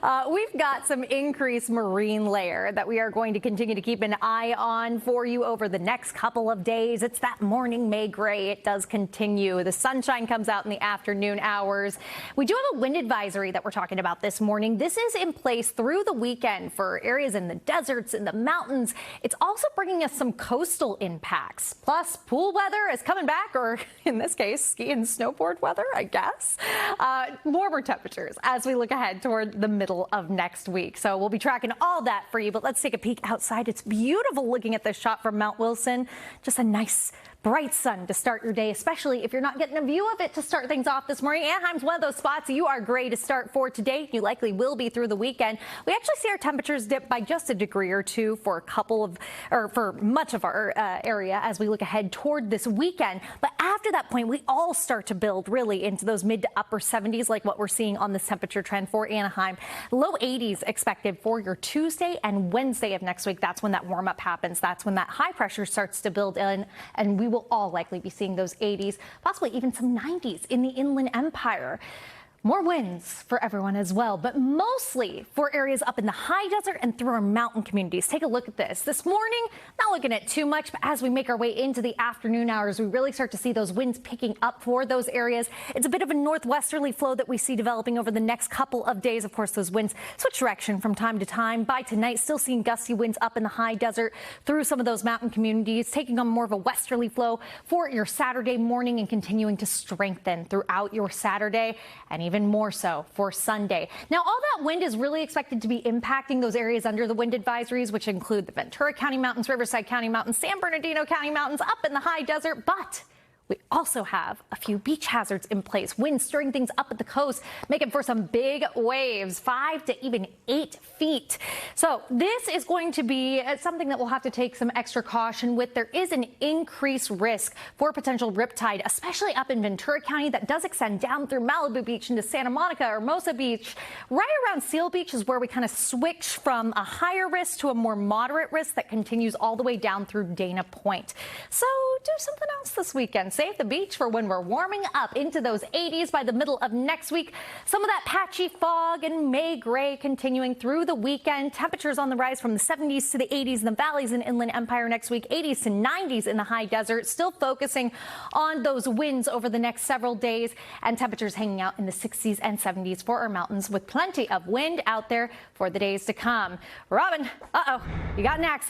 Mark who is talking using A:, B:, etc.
A: We've got some increased marine layer that we are going to continue to keep an eye on for you over the next couple of days. It's that morning May gray. It does continue. The sunshine comes out in the afternoon hours. We do have a wind advisory that we're talking about this morning. This is in place through the weekend for areas in the deserts, in the mountains. It's also bringing us some coastal impacts. Plus, pool weather is coming back, or in this case, ski and snowboard weather, I guess. Warmer temperatures as we look ahead toward the middle of next week. So we'll be tracking all that for you, but let's take a peek outside. It's beautiful looking at this shot from Mount Wilson. Just a nice bright sun to start your day, especially if you're not getting a view of it to start things off this morning. Anaheim's one of those spots you are great to start for today. You likely will be through the weekend. We actually see our temperatures dip by just a degree or two for much of our area as we look ahead toward this weekend. But after that point, we all start to build really into those mid to upper 70s, like what we're seeing on this temperature trend for Anaheim. Low 80s expected for your Tuesday and Wednesday of next week. That's when that warm up happens. That's when that high pressure starts to build in, and we will all likely be seeing those 80s, possibly even some 90s in the Inland Empire. More winds for everyone as well, but mostly for areas up in the high desert and through our mountain communities. Take a look at this. This morning, not looking at too much, but as we make our way into the afternoon hours, we really start to see those winds picking up for those areas. It's a bit of a northwesterly flow that we see developing over the next couple of days. Of course, those winds switch direction from time to time. By tonight, still seeing gusty winds up in the high desert through some of those mountain communities, taking on more of a westerly flow for your Saturday morning and continuing to strengthen throughout your Saturday and even more so for Sunday. Now, all that wind is really expected to be impacting those areas under the wind advisories, which include the Ventura County Mountains, Riverside County Mountains, San Bernardino County Mountains, up in the high desert. But we also have a few beach hazards in place. Winds stirring things up at the coast, making for some big waves, 5 to even 8 feet. So this is going to be something that we'll have to take some extra caution with. There is an increased risk for potential riptide, especially up in Ventura County. That does extend down through Malibu Beach into Santa Monica, Hermosa Beach. Right around Seal Beach is where we kind of switch from a higher risk to a more moderate risk that continues all the way down through Dana Point. So do something else this weekend. Save the beach for when we're warming up into those 80s by the middle of next week. Some of that patchy fog and May gray continuing through the weekend. Temperatures on the rise from the 70s to the 80s in the valleys and Inland Empire next week. 80s to 90s in the high desert. Still focusing on those winds over the next several days, and temperatures hanging out in the 60s and 70s for our mountains, with plenty of wind out there for the days to come. Robin, you got an accident.